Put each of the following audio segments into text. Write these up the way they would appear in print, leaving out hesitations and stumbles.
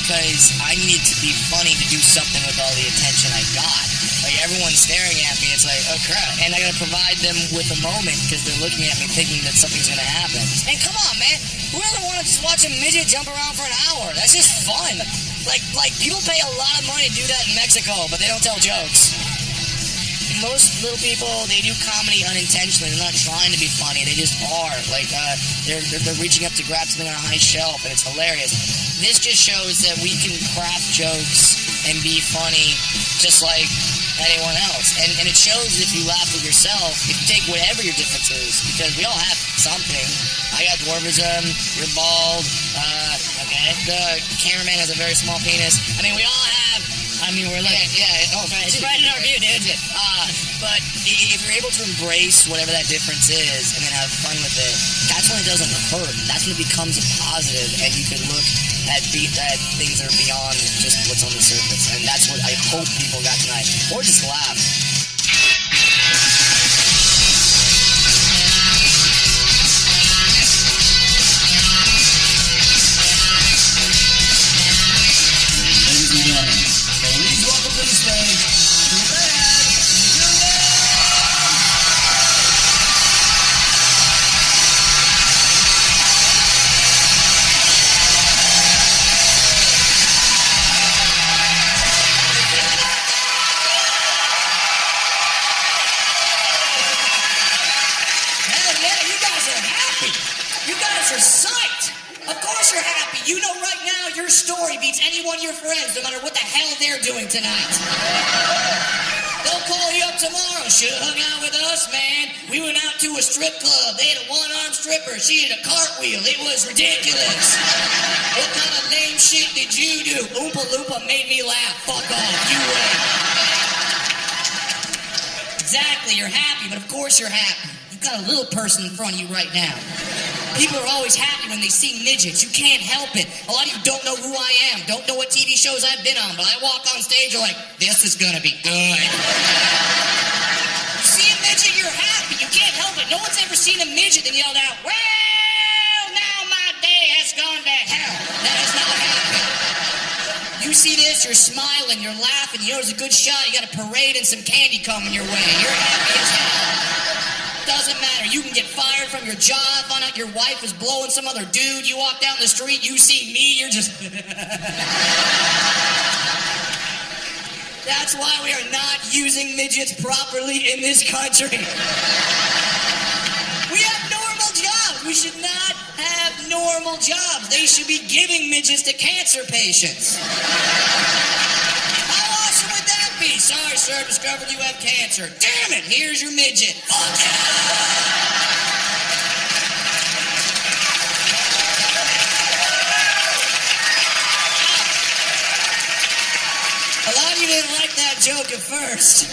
Because I needed to be funny to do something with all the attention I got. Like, everyone's staring at me, it's like, oh crap. And I gotta provide them with a moment because they're looking at me thinking that something's gonna happen. And come on, man, who doesn't want to just watch a midget jump around for an hour? That's just fun. Like people pay a lot of money to do that in Mexico, but they don't tell jokes. Most little people, they do comedy unintentionally. They're not trying to be funny. They just are. Like, they're reaching up to grab something on a high shelf, and it's hilarious. This just shows that we can craft jokes and be funny just like anyone else. And it shows if you laugh at yourself, if you take whatever your difference is, because we all have something. I got dwarfism, you're bald, okay. The cameraman has a very small penis. I mean, we all have... I mean, we're like... Yeah, it's right in our view, dude. But if you're able to embrace whatever that difference is and then have fun with it, that's when it doesn't hurt. That's when it becomes a positive, and you can look at things that are beyond just what's on the surface. And that's what I hope people got tonight. Or just laugh. Your friends, no matter what the hell they're doing tonight. They'll call you up tomorrow. Should've hung out with us, man. We went out to a strip club. They had a one-arm stripper. She did a cartwheel. It was ridiculous. What kind of lame shit did you do? Oompa Loompa made me laugh. Fuck off. You win. Exactly. You're happy, but of course you're happy. You've got a little person in front of you right now. People are always happy when they see midgets. You can't help it. A lot of you don't know who I am, don't know what TV shows I've been on, but I walk on stage, you're like, this is gonna be good. You see a midget, you're happy. You can't help it. No one's ever seen a midget and yelled out, well, now my day has gone to hell. That is not happening. You see this, you're smiling, you're laughing, you know there's a good shot, you got a parade and some candy coming your way. You're happy as hell. Doesn't matter. You can get fired from your job, find out your wife is blowing some other dude. You walk down the street, you see me, you're just... That's why we are not using midgets properly in this country. We have normal jobs. We should not have normal jobs. They should be giving midgets to cancer patients. Sorry, sir, discovered you have cancer. Damn it, here's your midget. Fuck yeah! A lot of you didn't like that joke at first.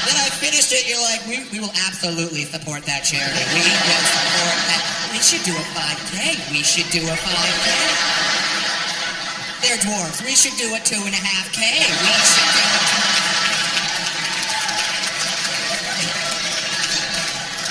Then I finished it, you're like, we will absolutely support that charity. We will support that. We should do a 5K. We should do a 5K. They're dwarves. We should do a 2.5K. We should do a...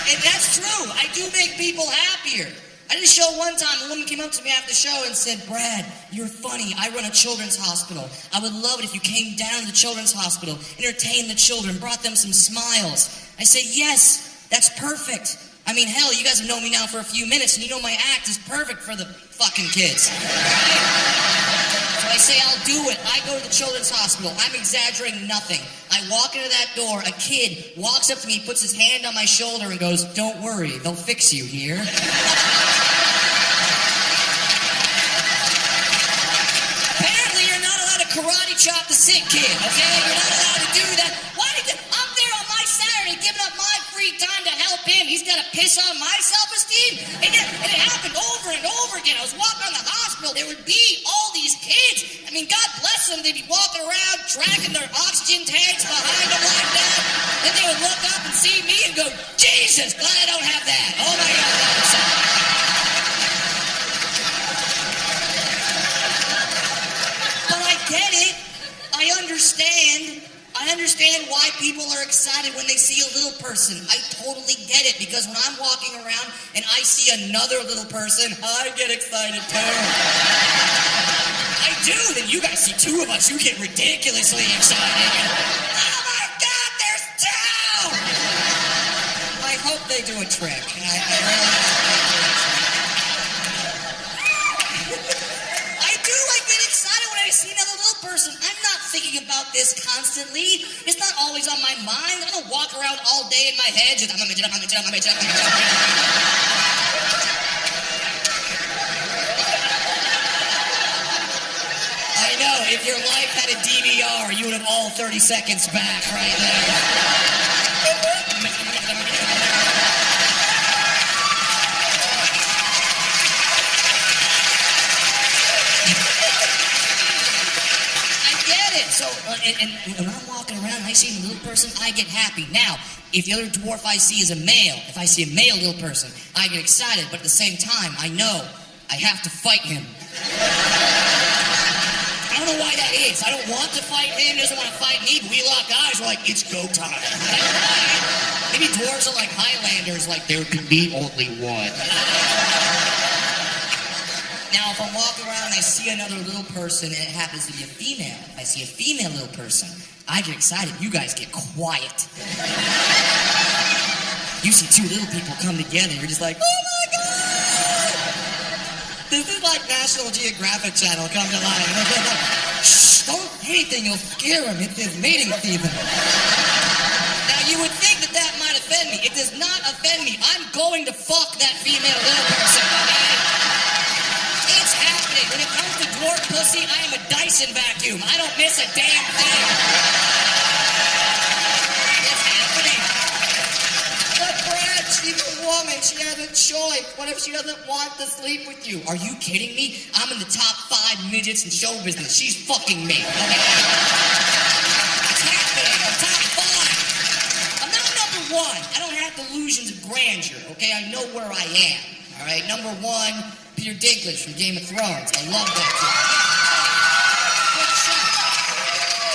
And that's true. I do make people happier. I did a show one time. A woman came up to me after the show and said, Brad, you're funny. I run a children's hospital. I would love it if you came down to the children's hospital, entertained the children, brought them some smiles. I said, yes, that's perfect. I mean, hell, you guys have known me now for a few minutes, and you know my act is perfect for the fucking kids. So I say, I'll do it. I go to the children's hospital. I'm exaggerating nothing. I walk into that door. A kid walks up to me, puts his hand on my shoulder, and goes, don't worry, they'll fix you here. Apparently, you're not allowed to karate chop the sick kid, okay? You're not allowed to do that. Why did you... I'm there on my Saturday giving up my free time to help him. He's got to piss on my self-esteem? And it happened over and over again. I was walking around the hospital. There would be all these I mean, God bless them. They'd be walking around, dragging their oxygen tanks behind them like that. Then they would look up and see me and go, Jesus, glad I don't have that. Oh my God, that was sad. But I get it. I understand why people are excited when they see a little person. I totally get it, because when I'm walking around and I see another little person, I get excited too. I do. Then you guys see two of us, you get ridiculously excited. Oh my God, there's two! I hope they do a trick. I do. I get excited when I see another little person. I'm not thinking about this constantly. It's not always on my mind. I don't walk around all day in my head just, I'm a midget. I know, if your life had a DVR, you would have all 30 seconds back right there. So, and when I'm walking around and I see a little person, I get happy. Now, if the other dwarf I see is a male, if I see a male little person, I get excited. But at the same time, I know I have to fight him. I don't know why that is. I don't want to fight him. He doesn't want to fight me. But we lock eyes. We're like, it's go time. Maybe dwarves are like Highlanders, like there can be only one. Now, if I'm walking around and I see another little person and it happens to be a female, if I see a female little person, I get excited. You guys get quiet. You see two little people come together, you're just like, oh my God! This is like National Geographic Channel come to life. Shh, don't say anything, you'll scare them. It's his mating season. Now, you would think that that might offend me. It does not offend me. I'm going to fuck that female little person, okay? It's happening. When it comes to dwarf pussy, I am a Dyson vacuum. I don't miss a damn thing. It's happening. But Brad, she's a woman. She has a choice. What if she doesn't want to sleep with you? Are you kidding me? I'm in the top 5 midgets in show business. She's fucking me. Okay? It's happening. I'm top 5. I'm not number 1. I don't have delusions of grandeur. Okay? I know where I am. All right? Number 1... Peter Dinklage from Game of Thrones. I love that kid.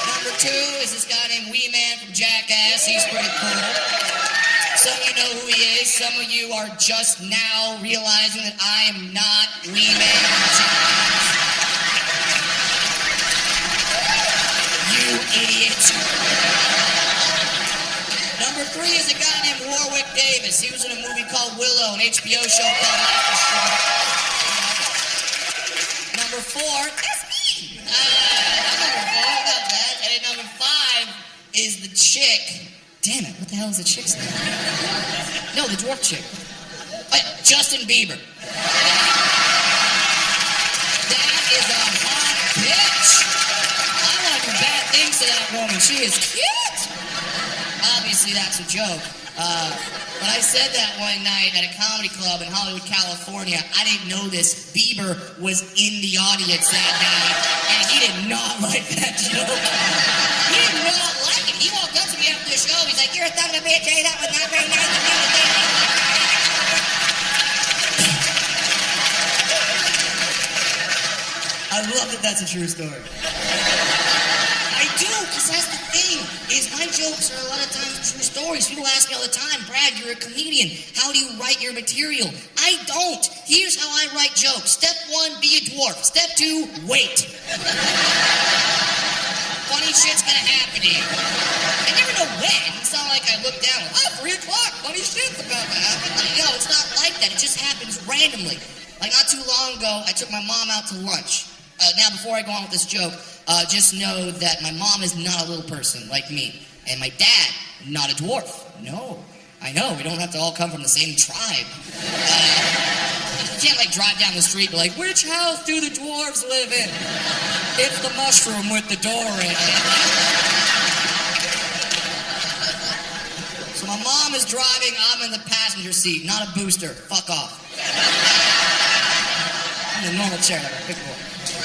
Number 2 is this guy named Wee Man from Jackass. He's pretty cool. Some of you know who he is. Some of you are just now realizing that I am not Wee Man from Jackass. You idiot. Number 3 is a guy named Warwick Davis. He was in a movie called Willow, an HBO show called Life is Short. Number 4, that's me. Number 4, not bad. And then number 5 is the chick. Damn it, what the hell is the chick's name? No, the dwarf chick. Justin Bieber. That is a hot bitch. I want to do bad things to that woman. She is cute. Obviously, that's a joke. But I said that one night at a comedy club in Hollywood, California. I didn't know this. Bieber was in the audience that night, and he did not like that joke. He did not like it. He walked up to me after the show. He's like, "You're a son of a bitch, hey, that was not very nice of you to say." I love that that's a true story. I do, because that's the thing, is my jokes are a lot of times true stories. People ask me all the time, Brad, you're a comedian. How do you write your material? I don't. Here's how I write jokes. Step 1, be a dwarf. Step 2, wait. Funny shit's gonna happen to you. I never know when. It's not like I look down, 3 o'clock, funny shit's about to happen. No, it's not like that. It just happens randomly. Like not too long ago, I took my mom out to lunch. Now, before I go on with this joke, just know that my mom is not a little person like me. And my dad, not a dwarf. No. I know, we don't have to all come from the same tribe. You can't, like, drive down the street and be like, which house do the dwarves live in? It's the mushroom with the door in it. So my mom is driving, I'm in the passenger seat, not a booster. Fuck off. I'm in a normal chair, like a big boy.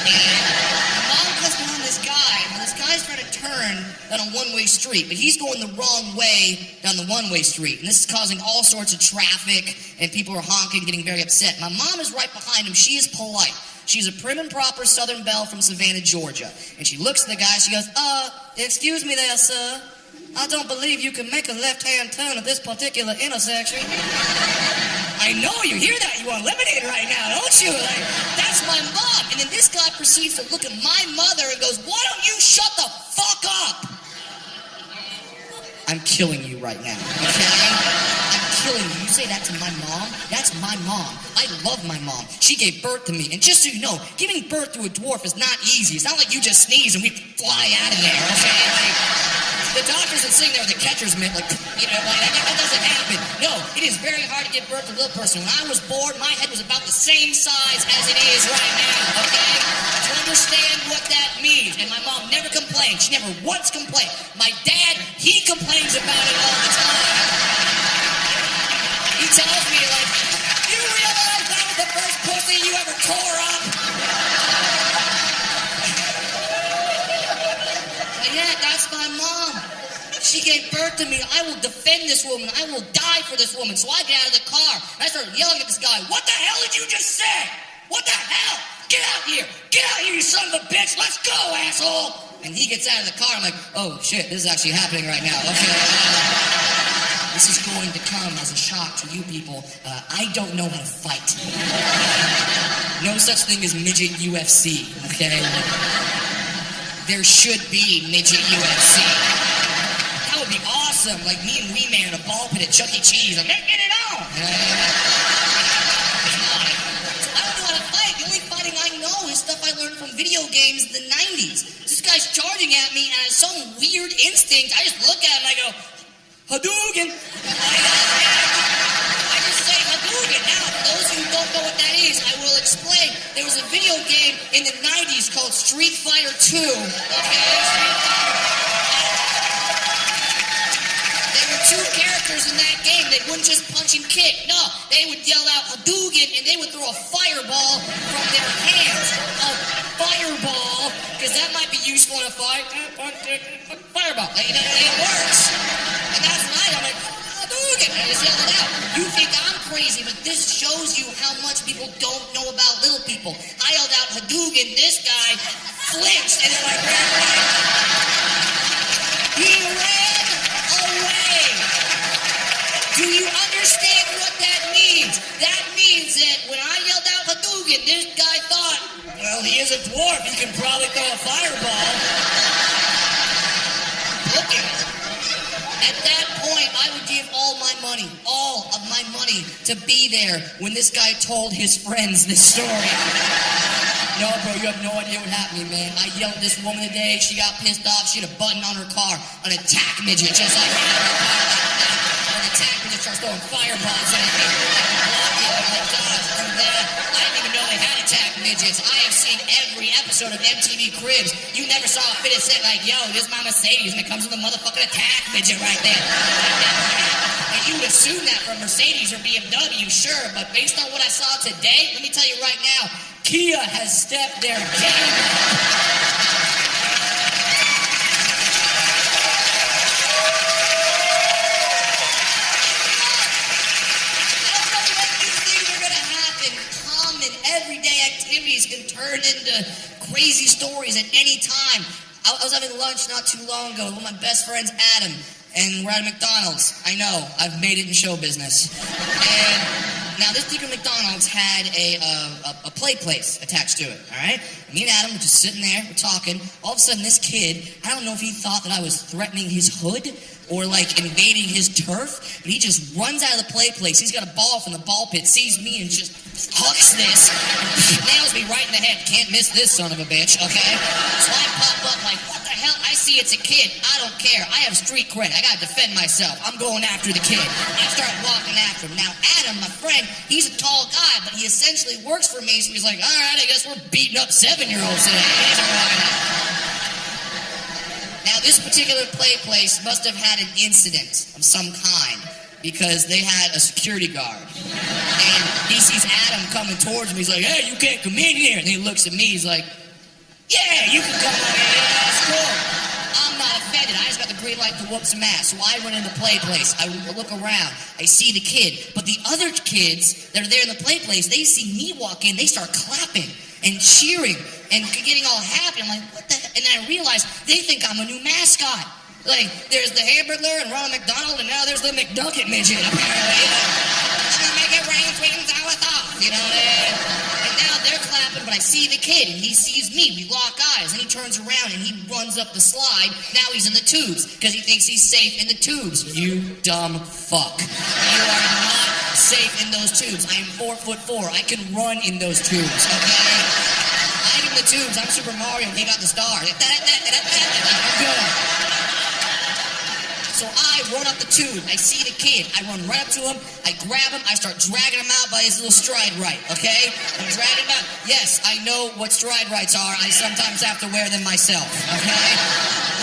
And my mom turn down a one-way street, but he's going the wrong way down the one-way street. And this is causing all sorts of traffic, and people are honking, getting very upset. My mom is right behind him. She is polite. She's a prim and proper Southern belle from Savannah, Georgia. And she looks at the guy, she goes, excuse me there, sir. I don't believe you can make a left-hand turn at this particular intersection. I know, you hear that? You are eliminated right now, don't you? Like, that's my mom. And then this guy proceeds to look at my mother and goes, why don't you shut the fuck up? I'm killing you right now, okay? I'm killing you. You say that to my mom? That's my mom. I love my mom. She gave birth to me. And just so you know, giving birth to a dwarf is not easy. It's not like you just sneeze and we fly out of there, okay? Like, the doctors are sitting there with a catcher's mitt, like, that doesn't happen. No, it is very hard to give birth to a little person. When I was born, my head was about the same size as it is right now, okay? To understand what that means. And my mom never complained. She never once complained. My dad, he complains about it all the time. He tells me, like, you realize that was the first pussy you ever tore up? But yeah, that's my mom. She gave birth to me. I will defend this woman. I will die for this woman. So I get out of the car and I start yelling at this guy. What the hell did you just say? What the hell? Get out here. Get out here, you son of a bitch. Let's go, asshole. And he gets out of the car. I'm like, oh, shit, this is actually happening right now. Okay. This is going to come as a shock to you people. I don't know how to fight. No such thing as midget UFC, okay? There should be midget UFC. That would be awesome. Like me and Wee Man in a ball pit at Chuck E. Cheese. Like, get it on! I don't know how to fight. The only fighting I know is stuff I learned from video games in the 90s. This guy's charging at me, and I have some weird instinct. I just look at him and I go, Hadouken! I just say Hadouken. Now, for those who don't know what that is, I will explain. There was a video game in the 90s called Street Fighter 2. Okay? Street Fighter. There were two characters in that game. They wouldn't just punch and kick. No, they would yell out Hadouken, and they would throw a fireball from their hands. A fireball, because that might be useful in a fight. Fireball. You know, it works. And that's when I'm like, Hadouken. I just yelled it out. You think I'm crazy, but this shows you how much people don't know about little people. I yelled out Hadouken. This guy flinched, and then like ran away. He ran away. Do you understand what that means? That means that when I yelled out Hadouken, this guy thought, well, he is a dwarf. He can probably throw a fireball. Look at it. At that point, I would give all of my money, to be there when this guy told his friends this story. No, bro, you have no idea what happened to me, man. I yelled at this woman today. She got pissed off. She had a button on her car, an attack midget, just like that. An attack midget starts throwing fireballs at me. Oh my gosh, do that. I didn't even know they had attack midgets. I have seen every episode of MTV Cribs. You never saw a fit and said, like, yo, this is my Mercedes, and it comes with a motherfucking attack midget right there. And you would assume that from Mercedes or BMW, sure, but based on what I saw today, let me tell you right now, Kia has stepped their game up. Can turn into crazy stories at any time. I was having lunch not too long ago with one of my best friends, Adam, and we're at a McDonald's. I know, I've made it in show business. And now this particular McDonald's had a play place attached to it, all right? Me and Adam were just sitting there, we're talking. All of a sudden, this kid, I don't know if he thought that I was threatening his hood or like invading his turf, but he just runs out of the play place. He's got a ball from the ball pit, sees me, and just hucks this, nails me right in the head. Can't miss this son of a bitch, okay? So I pop up like, what the hell? I see it's a kid. I don't care. I have street cred. I gotta defend myself. I'm going after the kid. I start walking after him. Now, Adam, my friend, he's a tall guy, but he essentially works for me, so he's like, all right, I guess we're beating up 7-year-olds today. Now, this particular play place must have had an incident of some kind, because they had a security guard. And he sees Adam coming towards him. He's like, hey, you can't come in here. And he looks at me. He's like, yeah, you can come on in. Yeah, that's cool. I'm excited. I just got the green light to whoop some ass. So I run into the play place. I look around. I see the kid. But the other kids that are there in the play place, they see me walk in. They start clapping and cheering and getting all happy. I'm like, what the heck? And then I realize they think I'm a new mascot. Like, there's the Hamburglar and Ronald McDonald, and now there's the McNugget midget, apparently. I'm gonna make it rain, sweet and sour sauce, you know? And now they're clapping, but I see the kid, and he sees me. We lock eyes, and he turns around, and he runs up the slide. Now he's in the tubes, because he thinks he's safe in the tubes. You dumb fuck. You are not safe in those tubes. I am 4'4". I can run in those tubes, okay? I'm in the tubes. I'm Super Mario. He got the star. I'm good. So I run up the tube. I see the kid. I run right up to him. I grab him. I start dragging him out by his little stride right, okay? I'm dragging him out. Yes, I know what stride rights are. I sometimes have to wear them myself, okay?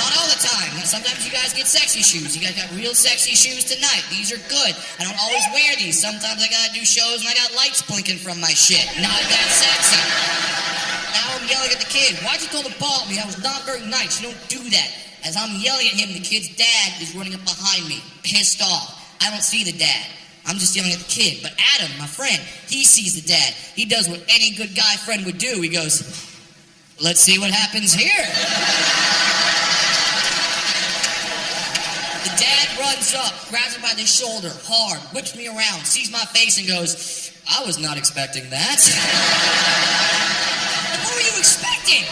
Not all the time. Sometimes you guys get sexy shoes. You guys got real sexy shoes tonight. These are good. I don't always wear these. Sometimes I gotta do shows and I got lights blinking from my shit. Not that sexy. Now I'm yelling at the kid. Why'd you throw the ball at me? That was not very nice. You don't do that. As I'm yelling at him, the kid's dad is running up behind me, pissed off. I don't see the dad. I'm just yelling at the kid. But Adam, my friend, he sees the dad. He does what any good guy friend would do. He goes, let's see what happens here. The dad runs up, grabs him by the shoulder, hard, whips me around, sees my face and goes, I was not expecting that. What were you expecting?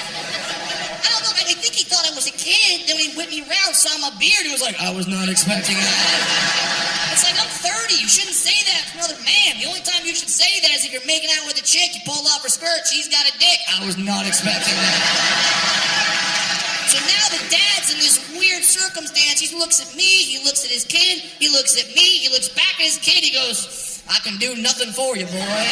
I don't know, I think he thought I was a kid. Then when he whipped me around, saw my beard, he was like, I was not expecting that. It's like, I'm 30. You shouldn't say that to another man. The only time you should say that is if you're making out with a chick, you pull off her skirt, she's got a dick. I was not expecting that. So now the dad's in this weird circumstance. He looks at me, he looks at his kid, he looks at me, he looks back at his kid, he goes, I can do nothing for you, boy.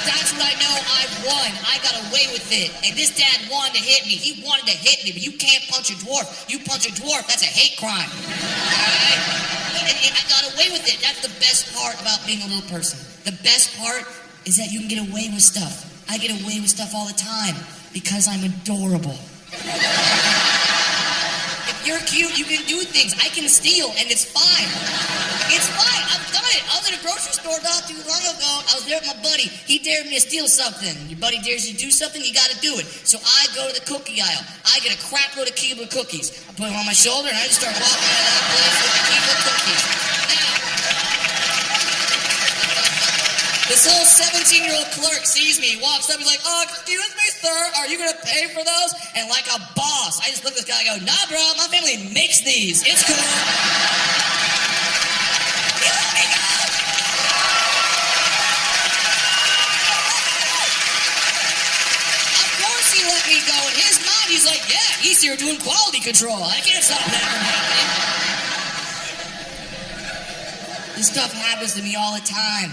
That's when I know I won. I got away with it. And this dad wanted to hit me. He wanted to hit me, but you can't punch a dwarf. You punch a dwarf, that's a hate crime. Alright? And I got away with it. That's the best part about being a little person. The best part is that you can get away with stuff. I get away with stuff all the time because I'm adorable. If you're cute, you can do things. I can steal, and it's fine. It's fine. I've done it. I was at a grocery store not too long ago. I was there with my buddy. He dared me to steal something. Your buddy dares you to do something, you got to do it. So I go to the cookie aisle. I get a crap load of Keebler cookies. I put them on my shoulder, and I just start walking out of that place with the Keebler cookies. Now, this little 17-year-old clerk sees me. He walks up. He's like, oh, excuse me, sir. Are you going to pay for those? And like a boss, I just look at this guy and go, nah, bro, my family makes these. It's cool. You let me go. Of course he let me go. In his mind, he's like, yeah, he's here doing quality control. I can't stop that from happening. This stuff happens to me all the time.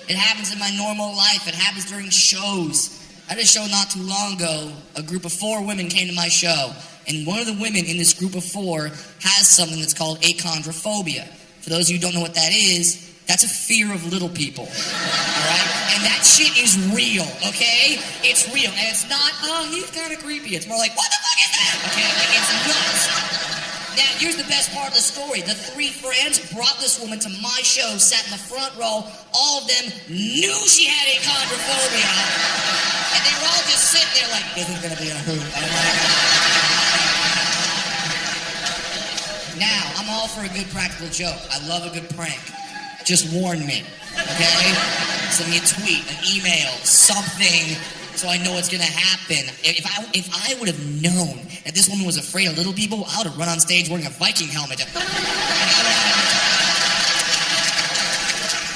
It happens in my normal life. It happens during shows. I had a show not too long ago. A group of 4 women came to my show. And one of the women in this group of 4 has something that's called achondrophobia. For those of you who don't know what that is, that's a fear of little people. Alright? And that shit is real, okay? It's real. And it's not, oh, he's kind of creepy. It's more like, what the fuck is that? Okay? Like, it's nuts. Now, here's the best part of the story. The 3 friends brought this woman to my show, sat in the front row. All of them knew she had achondrophobia. And they were all just sitting there like, this is going to be a hoot. Oh my God. Now, I'm all for a good practical joke. I love a good prank. Just warn me, okay? Send me a tweet, an email, something, so I know what's gonna happen. If I would have known that this woman was afraid of little people, I would have run on stage wearing a Viking helmet. But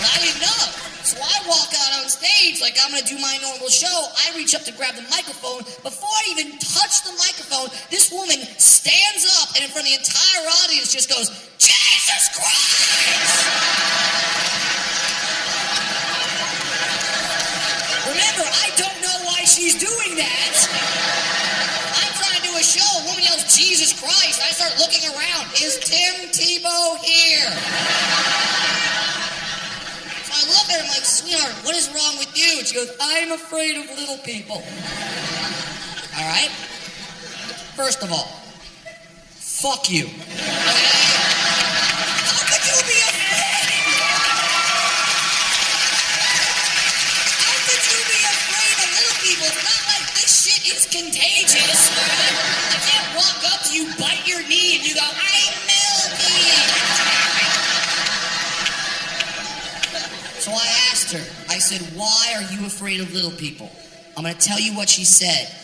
I didn't know. So I walk out on stage like I'm gonna do my normal show. I reach up to grab the microphone. Before I even touch the microphone, this woman stands up and in front of the entire audience just goes, Jesus Christ! Remember, I don't know why she's doing that. I'm trying to do a show. A woman yells, Jesus Christ. I start looking around. Is Tim Tebow here? So I look at her, I'm like, sweetheart, what is wrong with you? And she goes, I'm afraid of little people. All right? First of all, fuck you. How could you be afraid? How could you be afraid of little people? It's not like this shit is contagious. I can't walk up to you, bite your knee, and you go, I'm Milky. So I asked her, I said, why are you afraid of little people? I'm going to tell you what she said.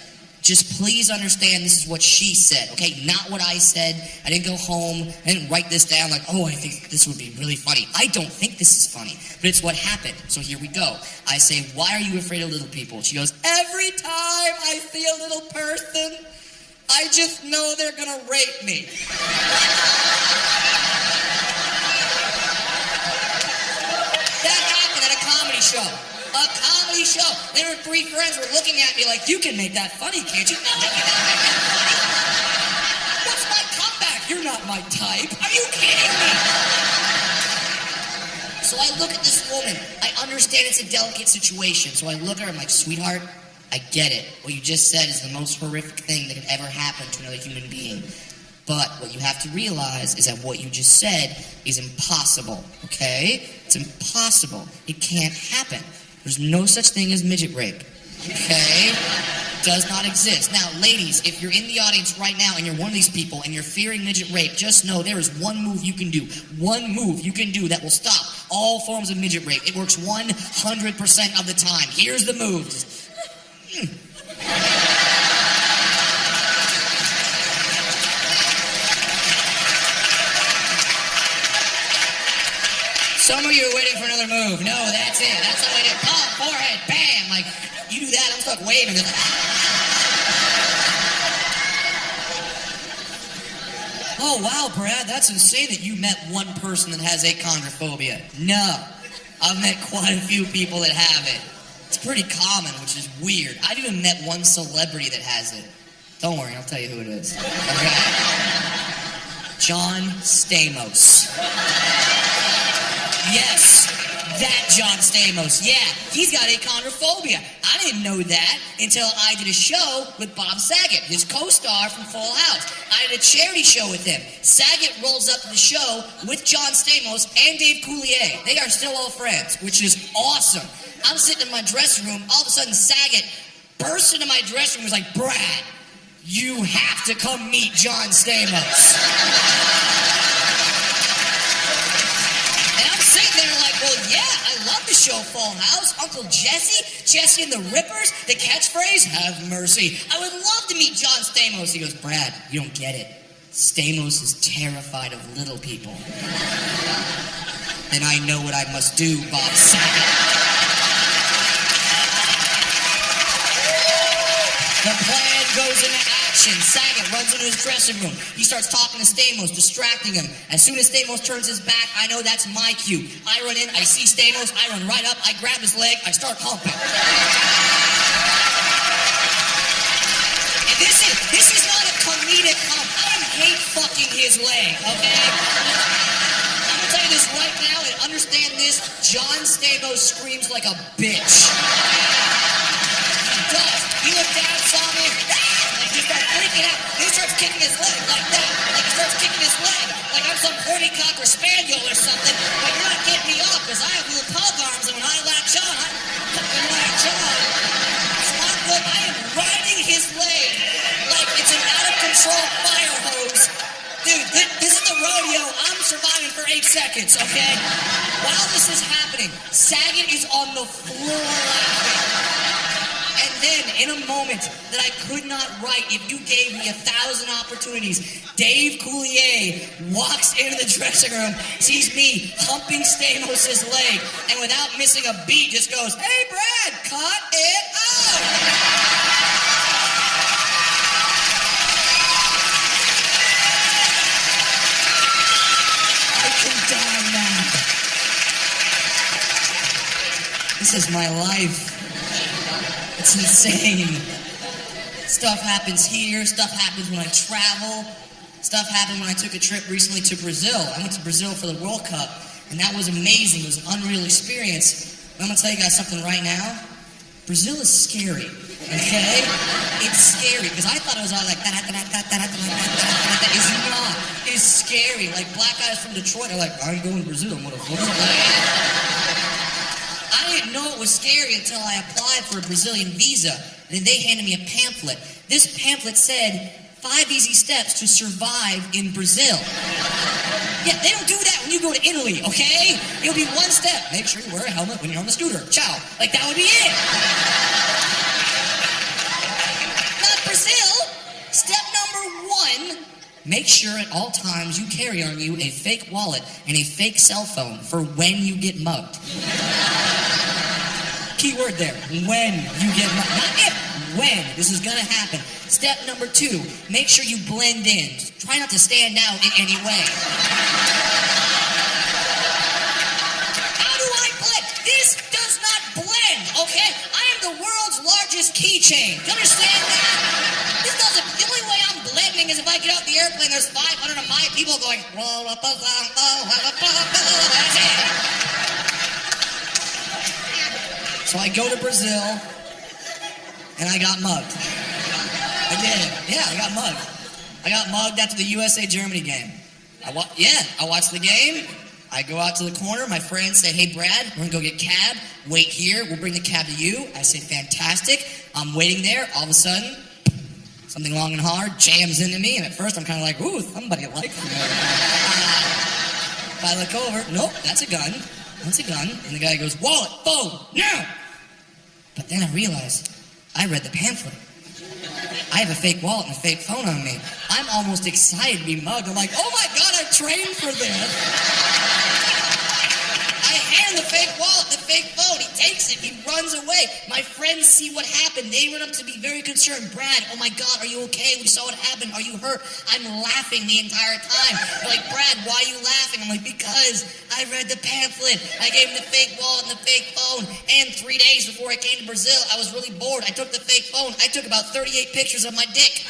Just please understand this is what she said, okay? Not what I said. I didn't go home. I didn't write this down like, oh, I think this would be really funny. I don't think this is funny, but it's what happened. So here we go. I say, why are you afraid of little people? She goes, every time I see a little person, I just know they're going to rape me. That happened at a comedy show. A comedy show. There were three friends were looking at me like, you can make that funny, can't you? No, you cannot make that funny. What's my comeback? You're not my type. Are you kidding me? So I look at this woman. I understand it's a delicate situation. So I look at her, I'm like, sweetheart, I get it. What you just said is the most horrific thing that could ever happen to another human being. But what you have to realize is that what you just said is impossible, okay? It's impossible. It can't happen. There's no such thing as midget rape, okay? Does not exist. Now, ladies, if you're in the audience right now and you're one of these people and you're fearing midget rape, just know there is one move you can do. One move you can do that will stop all forms of midget rape. It works 100% of the time. Here's the move. Some of you are waiting for another move. No, that's it. That's the way to palm, forehead, bam. Like, you do that, I'm stuck waving. Oh, wow, Brad, that's insane that you met one person that has achondrophobia. No, I've met quite a few people that have it. It's pretty common, which is weird. I've even met one celebrity that has it. Don't worry, I'll tell you who it is. Okay. John Stamos. Yes, that John Stamos. Yeah, he's got achondrophobia. I didn't know that until I did a show with Bob Saget, his co-star from Full House. I did a charity show with him. Saget rolls up to the show with John Stamos and Dave Coulier. They are still all friends, which is awesome. I'm sitting in my dressing room. All of a sudden, Saget bursts into my dressing room and was like, Brad, you have to come meet John Stamos. Well, yeah, I love the show Full House. Uncle Jesse and the Rippers, the catchphrase, have mercy. I would love to meet John Stamos. He goes, Brad, you don't get it. Stamos is terrified of little people. Then I know what I must do, Bob Saget. The plan goes into action. Saget runs into his dressing room. He starts talking to Stamos, distracting him. As soon as Stamos turns his back, I know that's my cue. I run in, I see Stamos, I run right up, I grab his leg, I start humping. And this is not a comedic hump. I hate fucking his leg, okay? I'm gonna tell you this right now, and understand this, John Stamos screams like a bitch. He does. He looked down, saw me, like he starts freaking out. He starts kicking his leg like that. Like he starts kicking his leg like I'm some horny cocker spaniel or something. But you're not getting me off because I have little pug arms, and when I latch on, I fucking latch on. So I'm good. I am riding his leg like it's an out-of-control fire hose. Dude, this is the rodeo. I'm surviving for 8 seconds, okay? While this is happening, Saget is on the floor laughing. And then, in a moment that I could not write if you gave me 1,000 opportunities, Dave Coulier walks into the dressing room, sees me humping Stamos' leg, and without missing a beat just goes, hey, Brad, cut it out! I can die now. This is my life. It's insane. Stuff happens here. Stuff happens when I travel. Stuff happened when I took a trip recently to Brazil. I went to Brazil for the World Cup, and that was amazing. It was an unreal experience. But I'm going to tell you guys something right now. Brazil is scary, okay? It's scary. scary because I thought it was all like that. It's not. It's scary. Like black guys from Detroit are like, I ain't going to Brazil, motherfucker. I didn't know it was scary until I applied for a Brazilian visa. And they handed me a pamphlet. This pamphlet said 5 easy steps to survive in Brazil. Yeah, they don't do that when you go to Italy, okay? It'll be one step. Make sure you wear a helmet when you're on the scooter. Ciao. Like, that would be it. Not Brazil. Step number 1, make sure at all times you carry on you a fake wallet and a fake cell phone for when you get mugged. Key word there, when you get mugged. Not if, when. This is gonna happen. Step number 2, make sure you blend in. Try not to stand out in any way. How do I blend? This does not blend, okay? I am the world's largest keychain. Do you understand that? This doesn't, the only way I'm blending is if I get off the airplane, there's 500 of my people going, that's it. So I go to Brazil, and I got mugged. I did. Yeah, I got mugged. I got mugged after the USA-Germany game. I watched the game. I go out to the corner. My friends say, hey, Brad, we're going to go get cab. Wait here. We'll bring the cab to you. I say, fantastic. I'm waiting there. All of a sudden, something long and hard jams into me. And at first, I'm kind of like, ooh, somebody likes me. If I look over, nope, that's a gun. That's a gun. And the guy goes, wallet, phone, now! But then I realized I read the pamphlet. I have a fake wallet and a fake phone on me. I'm almost excited to be mugged. I'm like, oh my God, I trained for this. I hand the fake wallet, the fake phone. He takes it, he runs away. My friends see what happened. They run up to me very concerned. Brad, oh my God, are you okay? We saw what happened. Are you hurt? I'm laughing the entire time. They're like, Brad, why are you laughing? I'm like, because I read the pamphlet. I gave him the fake wallet and the fake phone. And 3 days before I came to Brazil, I was really bored. I took the fake phone. I took about 38 pictures of my dick.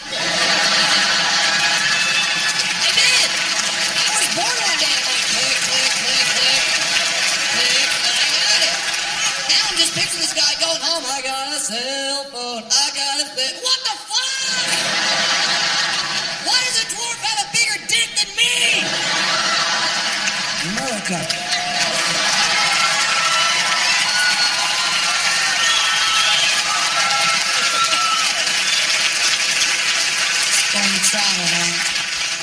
I did. I was bored one day. I'm like, click, click, click, click, click, and I got it. Now I'm just picturing this guy going home. I got a cell phone. I got a thing. What the fuck? Why does a dwarf have a bigger dick than me? America. Travel, man.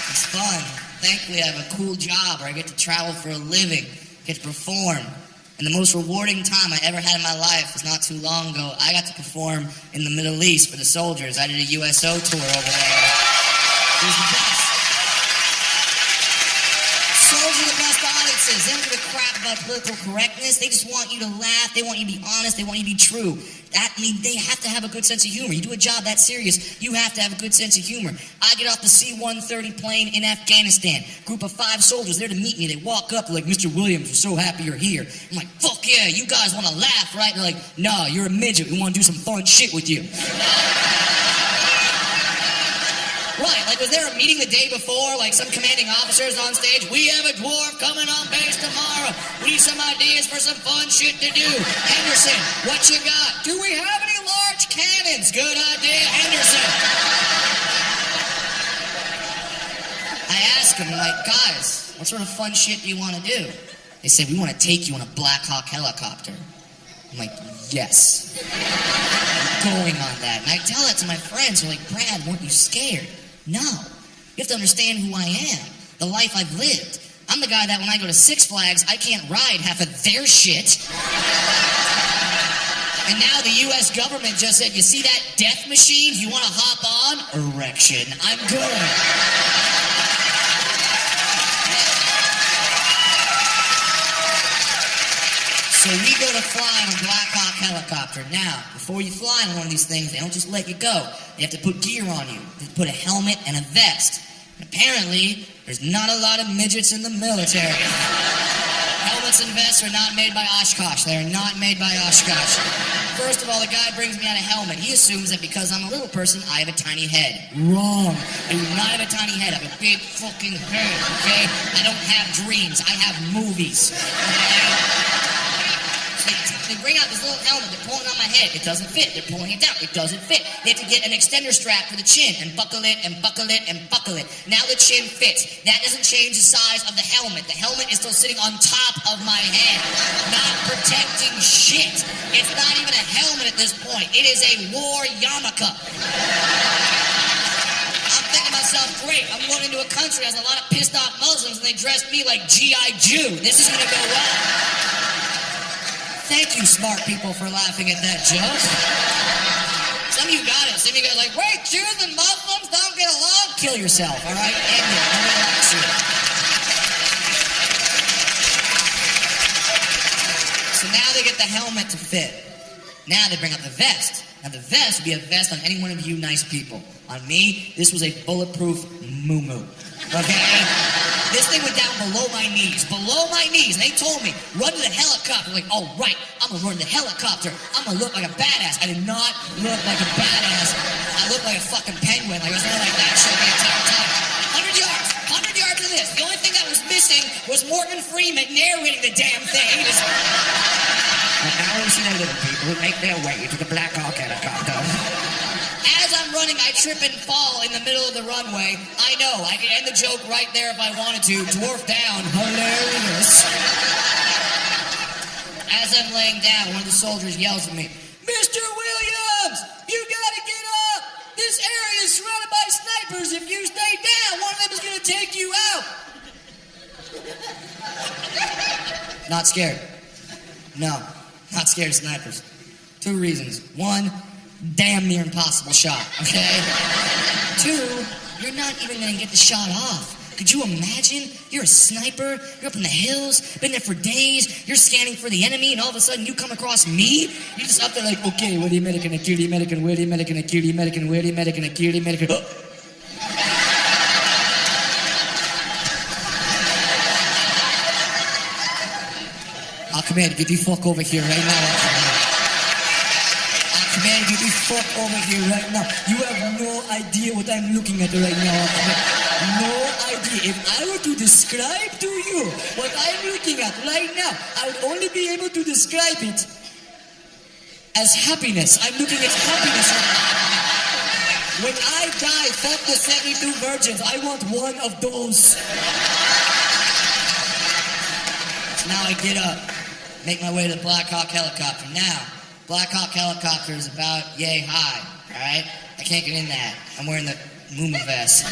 It's fun. Thankfully, I have a cool job where I get to travel for a living, get to perform. And the most rewarding time I ever had in my life was not too long ago. I got to perform in the Middle East for the soldiers. I did a USO tour over there. It was the best. Soldiers are the best audiences. They don't give a crap about political correctness. They just want you to laugh. They want you to be honest. They want you to be true. That means they have to have a good sense of humor. You do a job that serious, you have to have a good sense of humor. I get off the C-130 plane in Afghanistan. Group of 5 soldiers there to meet me. They walk up, they're like, Mr. Williams, we're so happy you're here. I'm like, fuck yeah, you guys want to laugh, right? They're like, nah, you're a midget. We want to do some fun shit with you. Right, like was there a meeting the day before, like some commanding officers on stage, we have a dwarf coming on base tomorrow, we need some ideas for some fun shit to do. Henderson, what you got? Do we have any large cannons? Good idea, Henderson. I asked them, like, guys, what sort of fun shit do you want to do? They said, we want to take you on a Black Hawk helicopter. I'm like, yes. I'm going on that. And I tell that to my friends, they're like, Brad, weren't you scared? No. You have to understand who I am, the life I've lived. I'm the guy that when I go to Six Flags, I can't ride half of their shit. And now the U.S. government just said, you see that death machine? You want to hop on? Erection. I'm good. So we go to fly on a Black Hawk helicopter. Now, before you fly on one of these things, they don't just let you go. They have to put gear on you. They put a helmet and a vest. And apparently, there's not a lot of midgets in the military. Helmets and vests are not made by Oshkosh. They are not made by Oshkosh. First of all, the guy brings me out a helmet. He assumes that because I'm a little person, I have a tiny head. Wrong. I do not have a tiny head. I have a big fucking head, okay? I don't have dreams. I have movies. Okay? They bring out this little helmet, they're pulling on my head. It doesn't fit. They're pulling it down. It doesn't fit. They have to get an extender strap for the chin and buckle it and buckle it and buckle it. Now the chin fits. That doesn't change the size of the helmet. The helmet is still sitting on top of my head, not protecting shit. It's not even a helmet at this point. It is a war yarmulke. I'm thinking to myself, great, I'm going into a country that has a lot of pissed off Muslims and they dress me like G.I. Jew. This is going to go well. Thank you, smart people, for laughing at that joke. Some of you got it. Some of you guys are like, wait, Jews and Muslims don't get along? Kill yourself, all right? End it. Nobody likes you. So now they get the helmet to fit. Now they bring out the vest. Now the vest would be a vest on any one of you nice people. On me, this was a bulletproof moo-moo. Okay? This thing went down below my knees. Below my knees. And they told me, run to the helicopter. I'm like, oh, right. I'm going to run to the helicopter. I'm going to look like a badass. I did not look like a badass. I looked like a fucking penguin. Like I was running like that shit the entire time. 100 yards. 100 yards of this. The only thing that was missing was Morgan Freeman narrating the damn thing. He was... Now we see the little people who make their way to the Black Hawk helicopter. As I'm running, I trip and fall in the middle of the runway. I know, I could end the joke right there if I wanted to. Dwarf down, hilarious. As I'm laying down, one of the soldiers yells at me, Mr. Williams, you gotta get up! This area is surrounded by snipers. If you stay down, one of them is gonna take you out. Not scared. No, not scared of snipers. 2 reasons. 1, damn near impossible shot, okay? 2, you're not even gonna get the shot off. Could you imagine? You're a sniper, you're up in the hills, been there for days, you're scanning for the enemy, and all of a sudden you come across me? You're just up there like, okay, where the American, a cutie American, where the American, a cutie American, where the American, a cutie American. I'll command, get the fuck over here right now. I'll command, get the fuck over here right now. You have no idea what I'm looking at right now. No idea. If I were to describe to you what I'm looking at right now, I would only be able to describe it as happiness. I'm looking at happiness right now. When I die, fuck the 72 virgins. I want one of those. So now I get up, make my way to the Black Hawk helicopter. Now, Black Hawk helicopter is about yay high, alright? I can't get in that. I'm wearing the Mooma vest.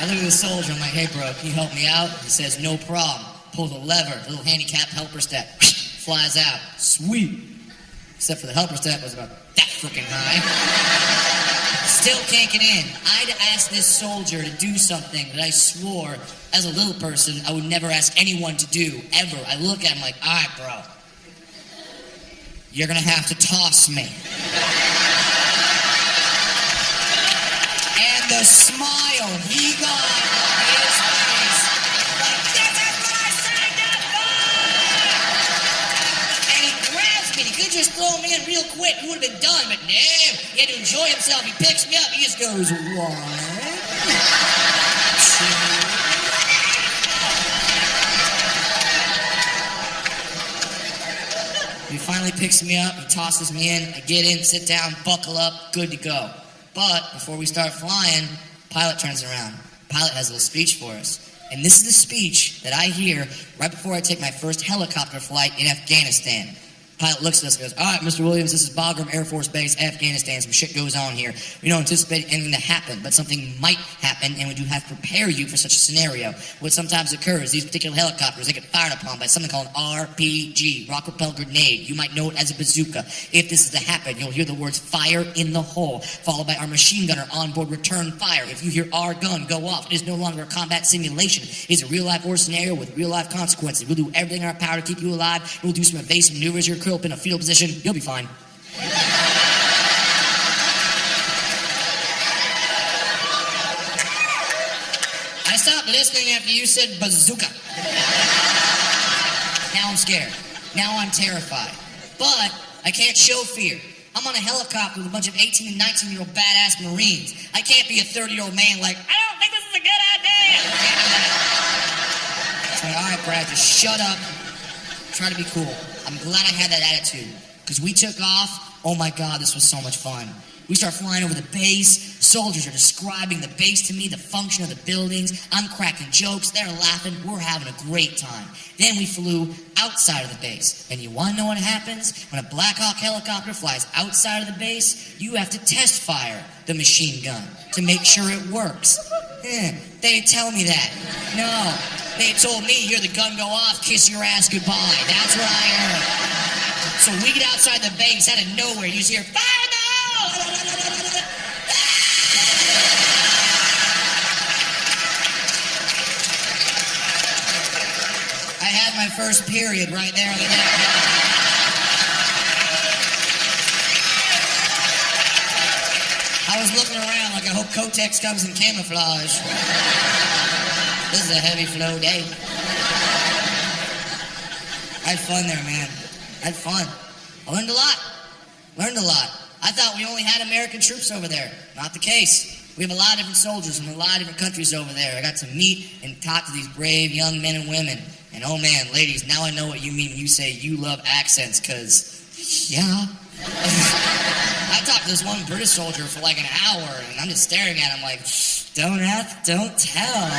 I look at the soldier, I'm like, hey bro, can you help me out? He says, no problem. Pull the lever, the little handicapped helper step, flies out. Sweet. Except for the helper step was about that freaking high. Still can't get in. I had to ask this soldier to do something that I swore, as a little person, I would never ask anyone to do, ever. I look at him like, alright bro, you're gonna have to toss me. And the smile he got on his face, like, this is what I signed up for! And he grabs me. He could just throw me in real quick. He would have been done, but no. He had to enjoy himself. He picks me up. He just goes, 1, 2. He finally picks me up. He tosses me in. I get in, sit down, buckle up, good to go. But before we start flying, pilot turns around. Pilot has a little speech for us. And this is the speech that I hear right before I take my first helicopter flight in Afghanistan. Pilot looks at us and goes, all right, Mr. Williams, this is Bagram Air Force Base, Afghanistan. Some shit goes on here. We don't anticipate anything to happen, but something might happen, and we do have to prepare you for such a scenario. What sometimes occurs, these particular helicopters, they get fired upon by something called an RPG, rock repellent grenade. You might know it as a bazooka. If this is to happen, you'll hear the words fire in the hole, followed by our machine gunner onboard return fire. If you hear our gun go off, it is no longer a combat simulation. It is a real-life war scenario with real-life consequences. We'll do everything in our power to keep you alive. We'll do some evasive maneuvers. You're curled up in a fetal position. You'll be fine. I stopped listening after you said bazooka. Now I'm scared. Now I'm terrified. But I can't show fear. I'm on a helicopter with a bunch of 18 and 19-year-old badass Marines. I can't be a 30-year-old man like, I don't think this is a good idea. So, all right, Brad, just shut up Try to be cool. I'm glad I had that attitude. Because we took off. Oh my God, this was so much fun. We start flying over the base. Soldiers are describing the base to me, the function of the buildings. I'm cracking jokes. They're laughing. We're having a great time. Then we flew outside of the base. And you want to know what happens? When a Black Hawk helicopter flies outside of the base, you have to test fire the machine gun to make sure it works. They didn't tell me that. No. They told me, hear the gun go off, kiss your ass goodbye. That's what I heard. So we get outside the base, out of nowhere, you just hear, fire in the hole! I had my first period right there on the deck. I was looking around like I hope Kotex comes in camouflage. This is a heavy flow day. I had fun there, man. I had fun. I learned a lot. I thought we only had American troops over there. Not the case. We have a lot of different soldiers from a lot of different countries over there. I got to meet and talk to these brave young men and women. And oh man, ladies, now I know what you mean when you say you love accents, because, yeah. I talked to this one British soldier for like an hour, and I'm just staring at him like, don't ask, don't tell.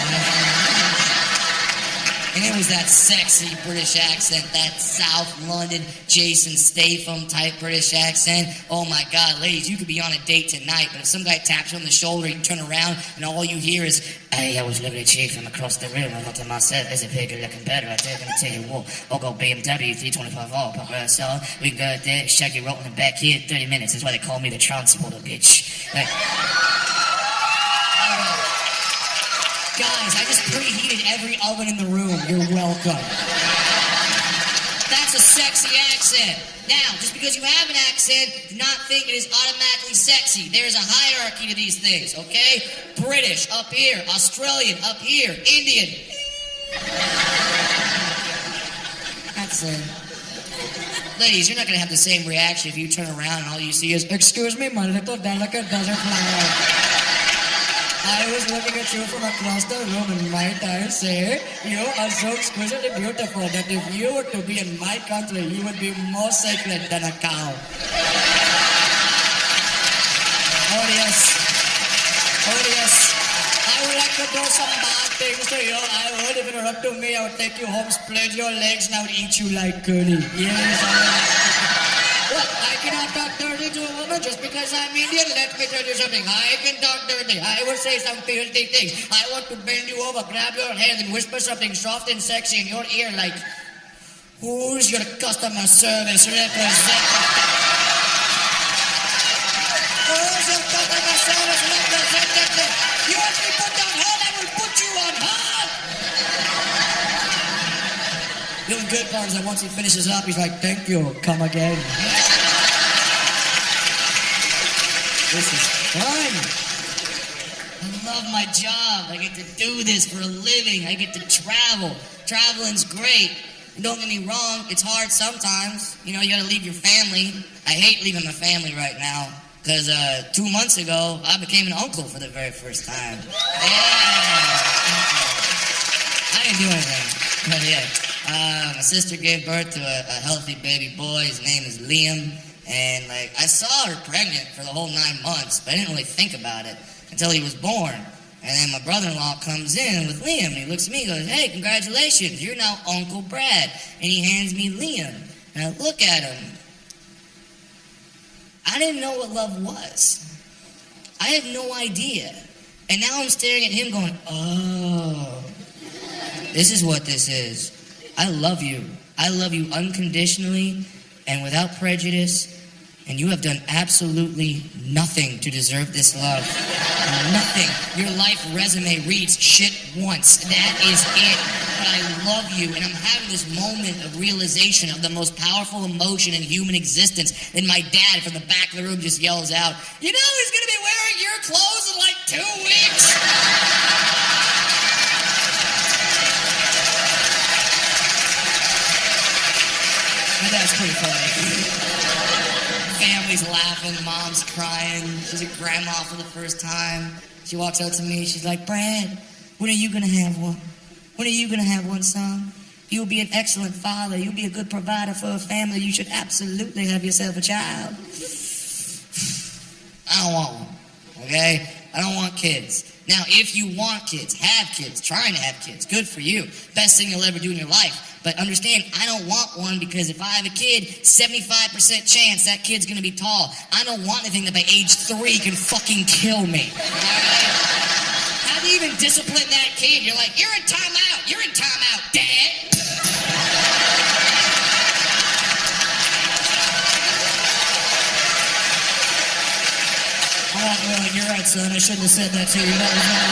And it was that sexy British accent, that South London Jason Statham type British accent. Oh my God, ladies, you could be on a date tonight, but if some guy taps you on the shoulder, you turn around, and all you hear is, hey, I was looking at you from across the room. I thought to myself, there's a pig looking better out there. Gonna tell you what, I'll go BMW 325R, so we can go out there, shake your roll in the back here, 30 minutes. That's why they call me the transporter, bitch. Like, guys, I just preheated every oven in the room. You're welcome. That's a sexy accent. Now, just because you have an accent, do not think it is automatically sexy. There's a hierarchy to these things, okay? British, up here. Australian, up here. Indian. That's it. Ladies, you're not going to have the same reaction if you turn around and all you see is, excuse me, my little delicate desert flower. I was looking at you from across the room, and might I say, you are so exquisitely beautiful that if you were to be in my country, you would be more sacred than a cow. Oh yes. I would like to do some bad things to you. I would. If it were up to me, I would take you home, split your legs, and I would eat you like curry. Yes, I would. What? I cannot talk dirty to a woman just because I'm Indian? Let me tell you something. I can talk dirty. I will say some filthy things. I want to bend you over, grab your hair, and whisper something soft and sexy in your ear like, who's your customer service representative? Who's your customer service representative? You want me put down hold? I will put you on hold. The only good part is that once he finishes up, he's like, thank you, come again. This is fun. I love my job. I get to do this for a living. I get to travel. Traveling's great. And don't get me wrong, it's hard sometimes. You know, you gotta leave your family. I hate leaving my family right now. Because 2 months ago, I became an uncle for the very first time. Yeah. I didn't do anything, but yeah. My sister gave birth to a healthy baby boy. His name is Liam. And like, I saw her pregnant for the whole 9 months, but I didn't really think about it until he was born. And then my brother-in-law comes in with Liam, and he looks at me and goes, hey, congratulations, you're now Uncle Brad. And he hands me Liam. And I look at him. I didn't know what love was. I had no idea. And now I'm staring at him going, oh, this is what this is. I love you. I love you unconditionally and without prejudice, and you have done absolutely nothing to deserve this love. Nothing. Your life resume reads shit once. That is it. But I love you, and I'm having this moment of realization of the most powerful emotion in human existence. And my dad from the back of the room just yells out, you know he's gonna be wearing your clothes in like 2 weeks? My dad's pretty funny. Family's laughing, mom's crying. She's a grandma for the first time. She walks out to me, she's like, Brad, when are you gonna have one? When are you gonna have one, son? You'll be an excellent father. You'll be a good provider for a family. You should absolutely have yourself a child. I don't want one, okay? I don't want kids. Now, if you want kids, have kids, trying to have kids, good for you. Best thing you'll ever do in your life. But understand, I don't want one because if I have a kid, 75% chance that kid's gonna be tall. I don't want anything that by age 3 can fucking kill me. Alright? How do you even discipline that kid? You're like, you're in timeout. You're in timeout, Dad. Oh, you're right, son. I shouldn't have said that to you. That was not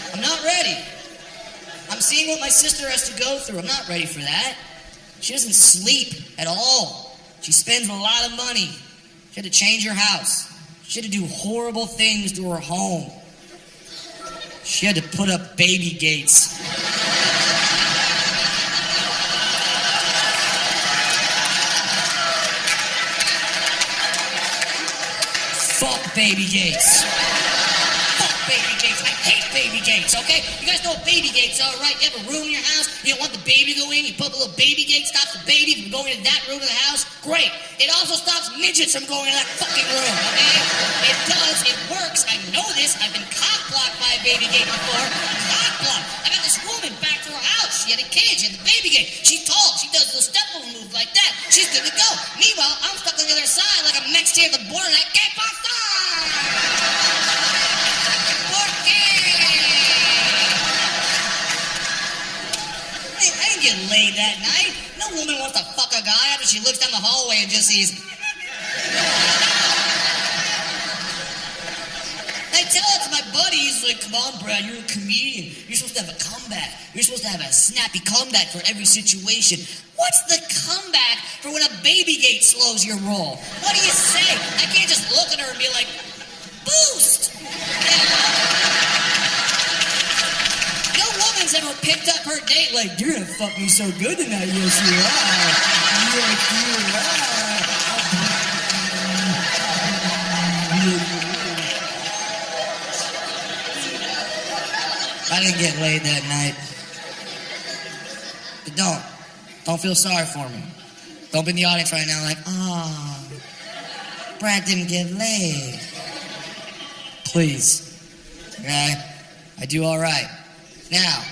right. I'm not ready. I'm seeing what my sister has to go through. I'm not ready for that. She doesn't sleep at all. She spends a lot of money. She had to change her house. She had to do horrible things to her home. She had to put up baby gates. Fuck baby gates. Fuck baby gates. I hate baby gates, okay? You guys know what baby gates are, right? You have a room in your house, you don't want the baby to go in, you put up a little baby gate, stops the baby from going into that room of the house. Great. It also stops midgets from going into that fucking room, okay? It does. It works. I know this. I've been cock-blocked by a baby gate before. Cock-blocked. I got this woman back to her house. She had a kid. She had the baby gate. She's tall. She does those step moves like that. She's good to go. Meanwhile, I'm stuck on the other side like I'm next here at the border like, ¿Qué pasa? ¿Por qué? I didn't get laid that night. No woman wants to fuck a guy after she looks down the hallway and just sees... I tell it to my buddy, he's like, come on, Brad, you're a comedian. You're supposed to have a comeback. You're supposed to have a snappy comeback for every situation. What's the comeback for when a baby gate slows your roll? What do you say? I can't just look at her and be like, boost! No woman's ever picked up her date like, you're gonna fuck me so good tonight, yes you are. Yes you are. I didn't get laid that night. But don't feel sorry for me. Don't be in the audience right now like, oh, Brad didn't get laid. Please. Okay? I do all right. Now,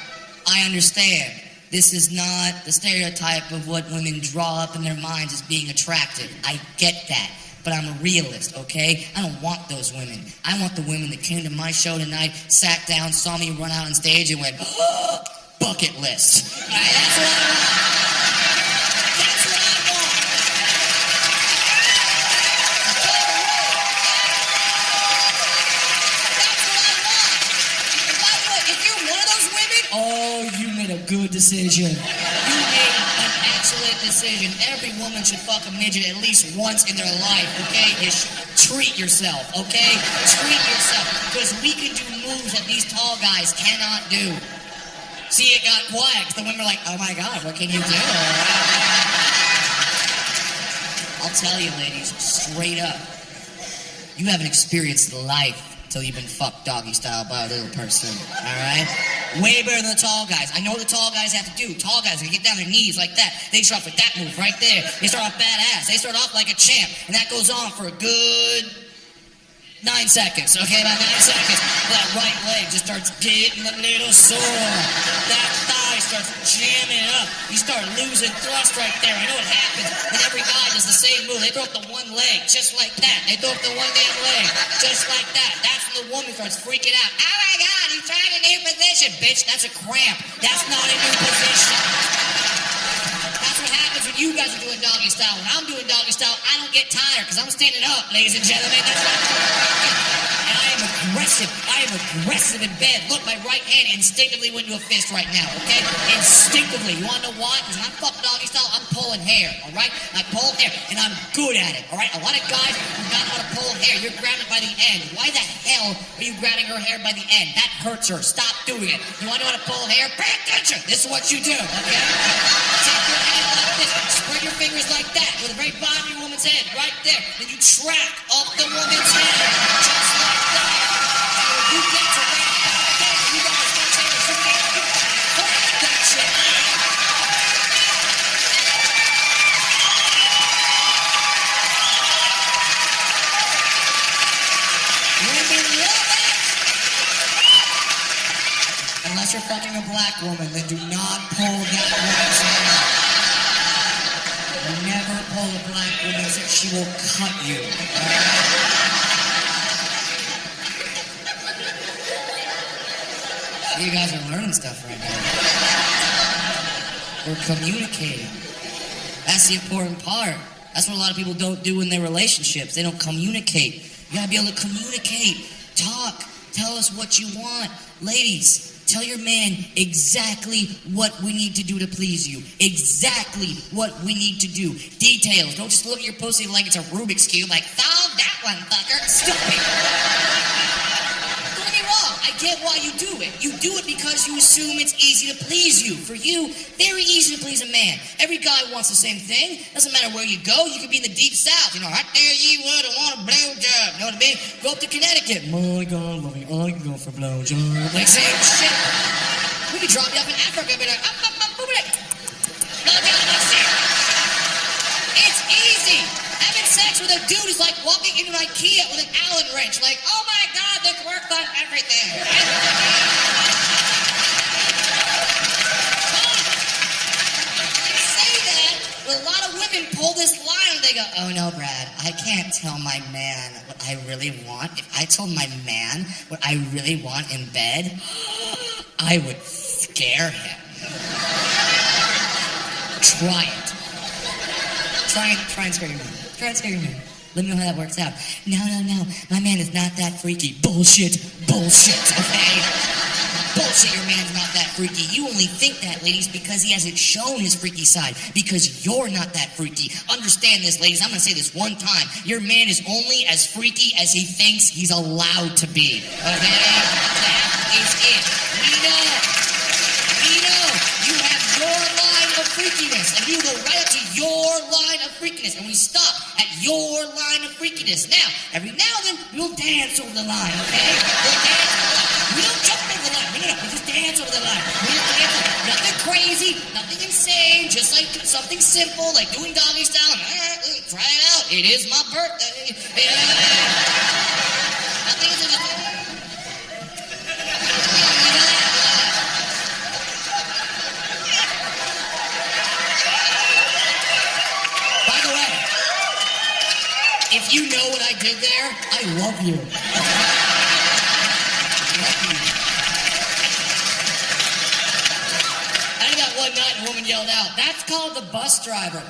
I understand. This is not the stereotype of what women draw up in their minds as being attractive. I get that. But I'm a realist, okay? I don't want those women. I want the women that came to my show tonight, sat down, saw me run out on stage, and went, oh, bucket list. All right, that's what I want. That's what I want. That's what I want. And by the way, if you're one of those women, oh, you made a good decision. You made an excellent decision. Every woman should fuck a midget at least once in their life, okay? You should treat yourself, okay? Treat yourself. Because we can do moves that these tall guys cannot do. See, it got quiet because the women were like, oh my God, what can you do? I'll tell you, ladies, straight up, you haven't experienced life until you've been fucked doggy style by a little person, all right? Way better than the tall guys. I know what the tall guys have to do. Tall guys, they get down their knees like that. They start off with that move right there. They start off badass. They start off like a champ. And that goes on for a good 9 seconds, okay? About 9 seconds. That right leg just starts getting a little sore. That thigh starts jamming up. You start losing thrust right there. I know what happens when every guy does the same move. They throw up the one leg just like that. They throw up the one damn leg just like that. That's when the woman starts freaking out. Oh my God, he's trying a new position. Bitch, that's a cramp. That's not a new position. That's what happens when you guys are doing doggy style. When I'm doing doggy style, I don't get tired because I'm standing up, ladies and gentlemen. That's what I'm doing. And I am aggressive. I am aggressive in bed. Look, my right hand instinctively went to a fist right now, okay? Instinctively. You want to know why? Because when I'm fucking doggy style, I'm pulling hair, all right? I pull hair, and I'm good at it, all right? A lot of guys do not know how to pull hair. You're grabbing it by the end. Why the hell are you grabbing her hair by the end? That hurts her. Stop doing it. You want to know how to pull hair? Pay attention. This is what you do, okay? Take your hand like this. Spread your fingers like that with the very bottom of your woman's head, right there. Then you track up the woman's head, just like that. So when you get to that, you guys start saying, Women love it! Unless you're fucking a black woman, then do not pull that woman's hair. Never pull a black woman's hair. She will cut you. You guys are learning stuff right now. We're communicating. That's the important part. That's what a lot of people don't do in their relationships. They don't communicate. You gotta be able to communicate. Talk. Tell us what you want. Ladies, tell your man exactly what we need to do to please you. Exactly what we need to do. Details. Don't just look at your pussy like it's a Rubik's Cube, like, solve that one, fucker. Stop it. Don't get me wrong. I get why you do it. You do it because you assume it's easy to please you. For you, very easy to please a man. Every guy wants the same thing. Doesn't matter where you go. You could be in the deep south. You know, I dare you would, I want a blowjob. You know what I mean? Go up to Connecticut. My God, loving, I can go for a blowjob. Like, same shit. We could drop you up in Africa and be like, blowjob, that's it. It's easy. Having sex with a dude is like walking into an IKEA with an Allen wrench. Like, oh my God, this works on everything. A lot of women pull this line and they go, oh no, Brad, I can't tell my man what I really want. If I told my man what I really want in bed, I would scare him. Try it. Try and scare your man. Try and scare your man. Let me know how that works out. No. My man is not that freaky. Bullshit, okay? Bullshit, your man's not that freaky. You only think that, ladies, because he hasn't shown his freaky side. Because you're not that freaky. Understand this, ladies. I'm going to say this one time. Your man is only as freaky as he thinks he's allowed to be. Okay? That is it. We know. You have your line of freakiness. And you go right up to your line of freakiness. And we stop at your line of freakiness. Now, every now and then, we'll dance over the line, okay? We'll dance over the line. We don't jump over the line. No. We just dance over the line. We just dance over the line. Nothing crazy, nothing insane, just like something simple, like doing doggy style. Try it out. It is my birthday. Nothing is By the way, if you know what I did there, I love you. One night, a woman yelled out, that's called the bus driver. I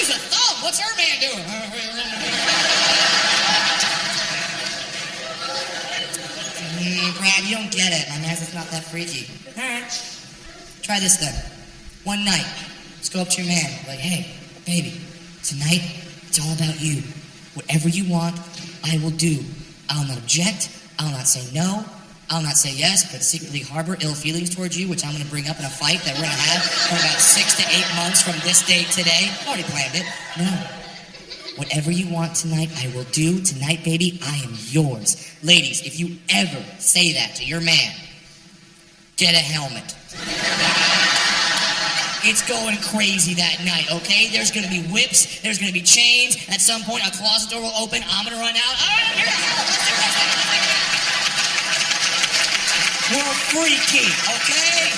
use a thumb. What's her man doing? Brad, you don't get it. My man's just not that freaky. All right. Try this then. One night, let's go up to your man. Like, hey, baby, tonight, it's all about you. Whatever you want, I will do. I will not object. I will not say no. I'll not say yes, but secretly harbor ill feelings towards you, which I'm going to bring up in a fight that we're going to have for about 6 to 8 months from this date today. I've already planned it. No. Whatever you want tonight, I will do. Tonight, baby, I am yours. Ladies, if you ever say that to your man, get a helmet. It's going crazy that night, okay? There's going to be whips. There's going to be chains. At some point, a closet door will open. I'm going to run out. All right, here's the helmet. Let's do this. We're freaky, okay?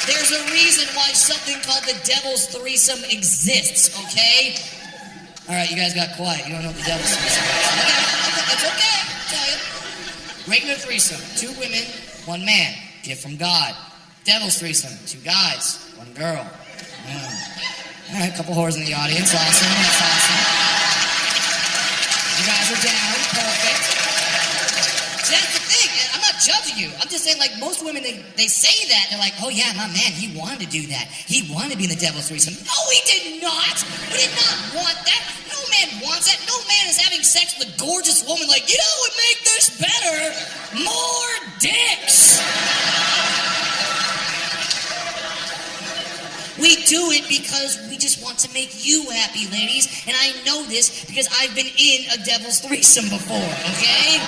There's a reason why something called the Devil's Threesome exists, okay? All right, you guys got quiet. You don't know what the Devil's Threesome is. It's okay. I'll tell you. Regular threesome, 2 women, 1 man. Gift from God. Devil's Threesome, 2 guys, 1 girl. All right, a couple whores in the audience. Awesome. That's awesome. You guys are down. Perfect. That's the thing. I'm not judging you. I'm just saying, like, most women, they say that. They're like, oh, yeah, my man, he wanted to do that. He wanted to be in the Devil's Threesome. No, he did not. He did not want that. No man wants that. No man is having sex with a gorgeous woman like, you know what would make this better? More dicks. We do it because we just want to make you happy, ladies. And I know this because I've been in a Devil's Threesome before, okay?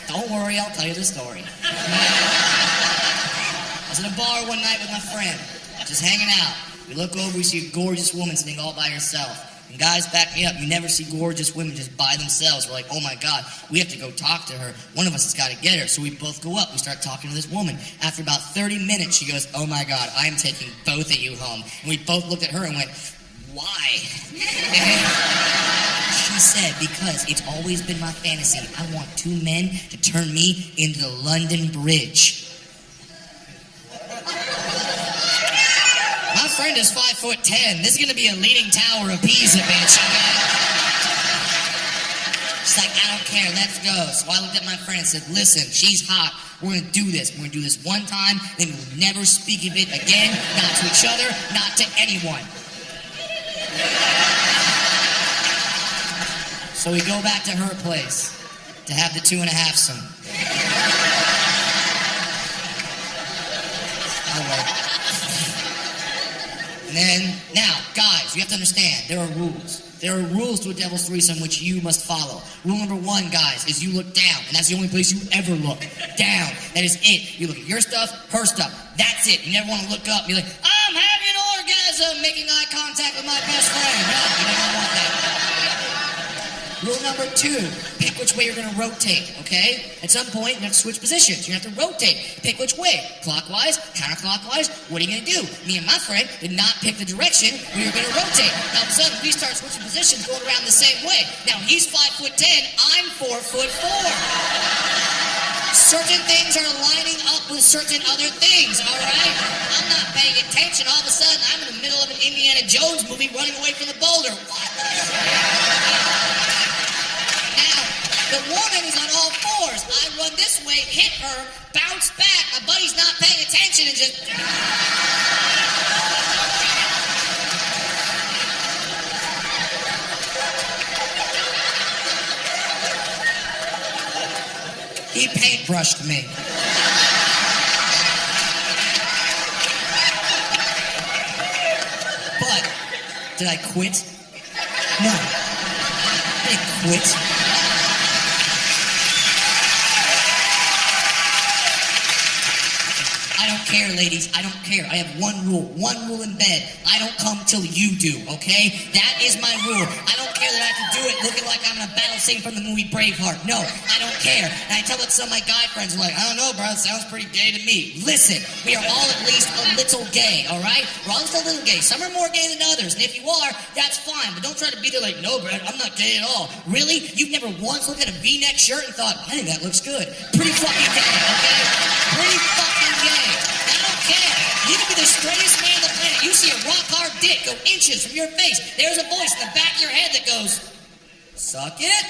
Don't worry, I'll tell you the story. I was in a bar one night with my friend, just hanging out. We look over, we see a gorgeous woman sitting all by herself. And guys, back me up. You never see gorgeous women just by themselves. We're like, oh my God, we have to go talk to her. One of us has got to get her. So we both go up. We start talking to this woman. After about 30 minutes, she goes, oh my God, I am taking both of you home. And we both looked at her and went, why? She said, because it's always been my fantasy. I want two men to turn me into the London Bridge. My friend is 5'10". This is going to be a leaning tower of Pisa, bitch. She's like, I don't care, let's go. So I looked at my friend and said, listen, she's hot. We're going to do this. We're going to do this one time, then we'll never speak of it again, not to each other, not to anyone. So we go back to her place to have the 2.5-some. And then, now, guys, you have to understand, there are rules. There are rules to a devil's threesome which you must follow. Rule number 1, guys, is you look down, and that's the only place you ever look. Down. That is it. You look at your stuff, her stuff. That's it. You never want to look up and be like, I'm having an orgasm, making eye contact with my best friend. No, you never want that. Rule number 2, pick which way you're going to rotate, okay? At some point, you have to switch positions. You have to rotate. Pick which way. Clockwise, counterclockwise. What are you going to do? Me and my friend did not pick the direction we were going to rotate. Now, all of a sudden, we start switching positions going around the same way. Now, he's 5'10", I'm 4'4". Certain things are lining up with certain other things, all right? I'm not paying attention. All of a sudden, I'm in the middle of an Indiana Jones movie running away from the boulder. What the shit? The woman is on all fours. I run this way, hit her, bounce back. My buddy's not paying attention and just... He paintbrushed me. But, did I quit? No. I didn't quit. I don't care, ladies. I don't care. I have one rule in bed. I don't come till you do, okay? That is my rule. I don't care that I have to do it looking like I'm in a battle scene from the movie Braveheart. No, I don't care. And I tell it to some of my guy friends who are like, I don't know, bro, it sounds pretty gay to me. Listen, we are all at least a little gay, all right? We're all just a little gay. Some are more gay than others. And if you are, that's fine. But don't try to be there like, no, Brad, I'm not gay at all. Really? You've never once looked at a V-neck shirt and thought, I think that looks good. Pretty fucking gay, okay? Pretty fucking gay. I don't care. You can be the straightest man on the planet. You see a rock-hard dick go inches from your face. There's a voice in the back of your head that goes, suck it?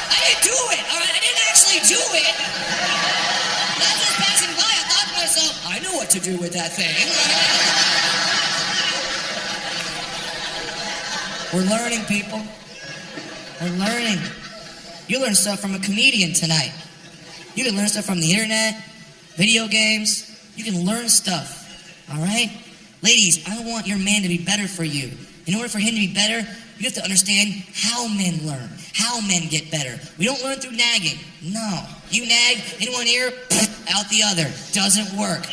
I didn't do it, all right? I didn't actually do it. I was just passing by. I thought to myself, I know what to do with that thing. We're learning, people. We're learning. You learn stuff from a comedian tonight. You can learn stuff from the internet, video games. You can learn stuff, all right? Ladies, I want your man to be better for you. In order for him to be better, you have to understand how men learn, how men get better. We don't learn through nagging. No. You nag in one ear, out the other. Doesn't work.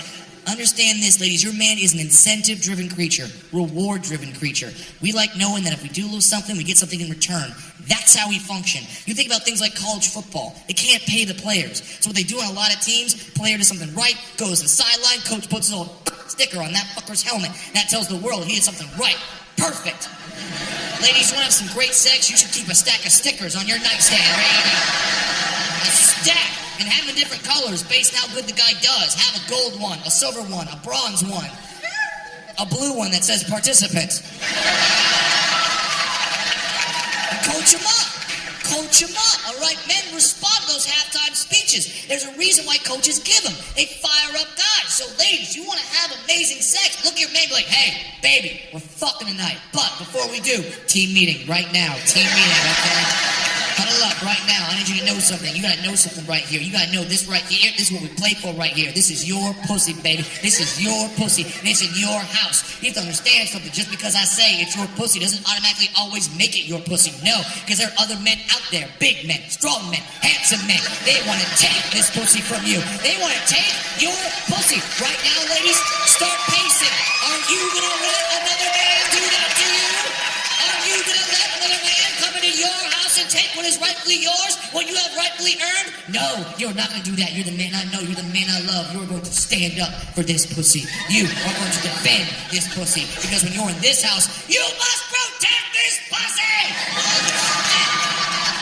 Understand this, ladies. Your man is an incentive-driven creature, reward-driven creature. We like knowing that if we do lose something, we get something in return. That's how we function. You think about things like college football. They can't pay the players. So what they do on a lot of teams, player does something right, goes to the sideline, coach puts a little sticker on that fucker's helmet. And that tells the world he did something right. Perfect. Ladies, you want to have some great sex? You should keep a stack of stickers on your nightstand. Right? A stack. And have them in different colors based on how good the guy does. Have a gold one, a silver one, a bronze one, a blue one that says participant. And coach them up. Coach them up, all right? Men respond to those halftime speeches. There's a reason why coaches give them. They fire up guys. So ladies, you want to have amazing sex, look at your man and be like, hey, baby, we're fucking tonight. But before we do, team meeting right now. Team meeting, okay? Huddle up right now. I need you to know something. You gotta know something right here. You gotta know this right here. This is what we play for right here. This is your pussy, baby. This is your pussy. And it's in your house. You have to understand something. Just because I say it's your pussy doesn't automatically always make it your pussy. No, because there are other men out there, big men, strong men, handsome men. They want to take this pussy from you. They want to take your pussy. Right now, ladies, start pacing. Are you gonna let another man do that to you? Are you gonna let another man come into your house and take what is rightfully yours, what you have rightfully earned? No, you're not gonna do that. You're the man I know. You're the man I love. You're going to stand up for this pussy. You are going to defend this pussy. Because when you're in this house, you must protect this pussy!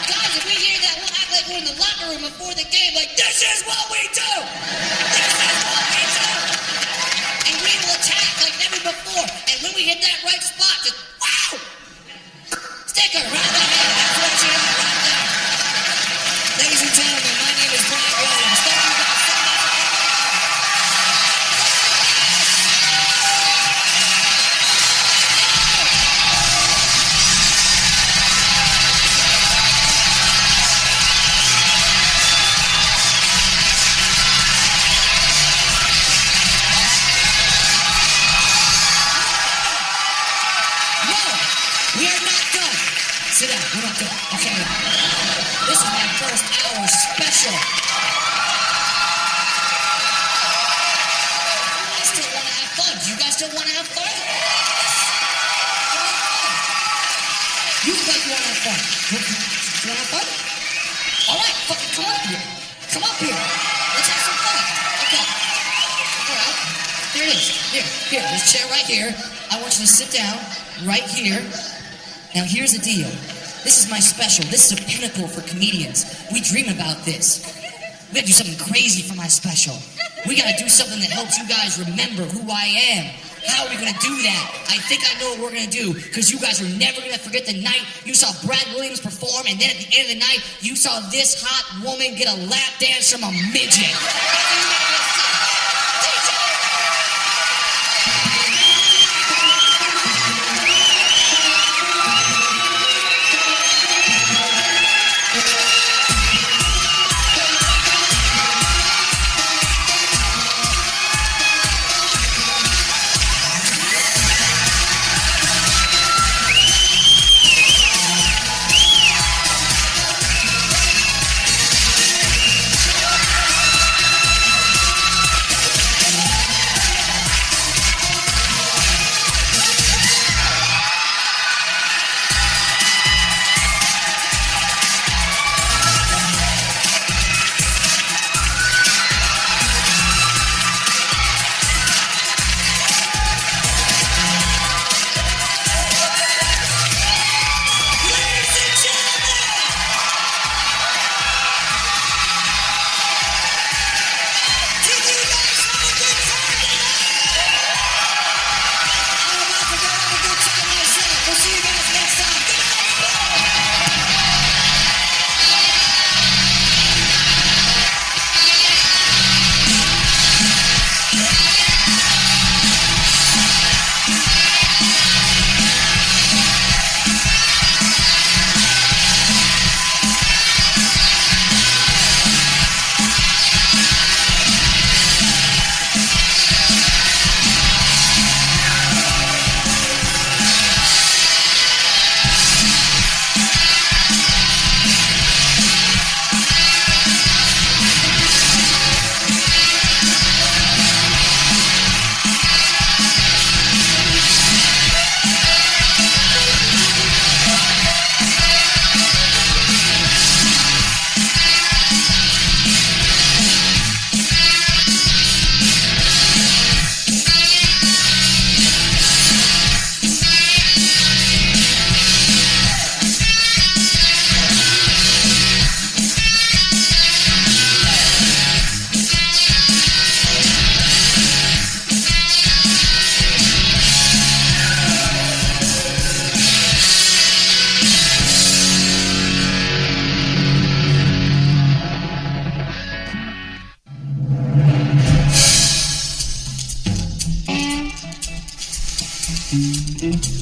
Guys, if we hear that, we'll act like we're in the locker room before the game, like, this is what we do! This is what we do! And we will attack like never before. And when we hit that right spot, just, wow! Stick her right the head. That's what you got right there. Ladies and gentlemen, my name is Brian Williams. Thank you guys so much. We are not done. Sit down. We're not done. Okay. This is my first hour special. I still want to have fun. Do you guys still want to have fun? You look like you want to have fun. You want to have fun? All right. Fucking come up here. Come up here. Let's have some fun. Okay. All right. Here it is. Here. This chair right here. I want you to sit down right here. Now here's the deal. This is my special. This is a pinnacle for comedians. We dream about this. We gotta do something crazy for my special. We gotta do something that helps you guys remember who I am. How are we gonna do that? I think I know what we're gonna do, because you guys are never gonna forget the night you saw Brad Williams perform, and then at the end of the night, you saw this hot woman get a lap dance from a midget. Mm-hmm.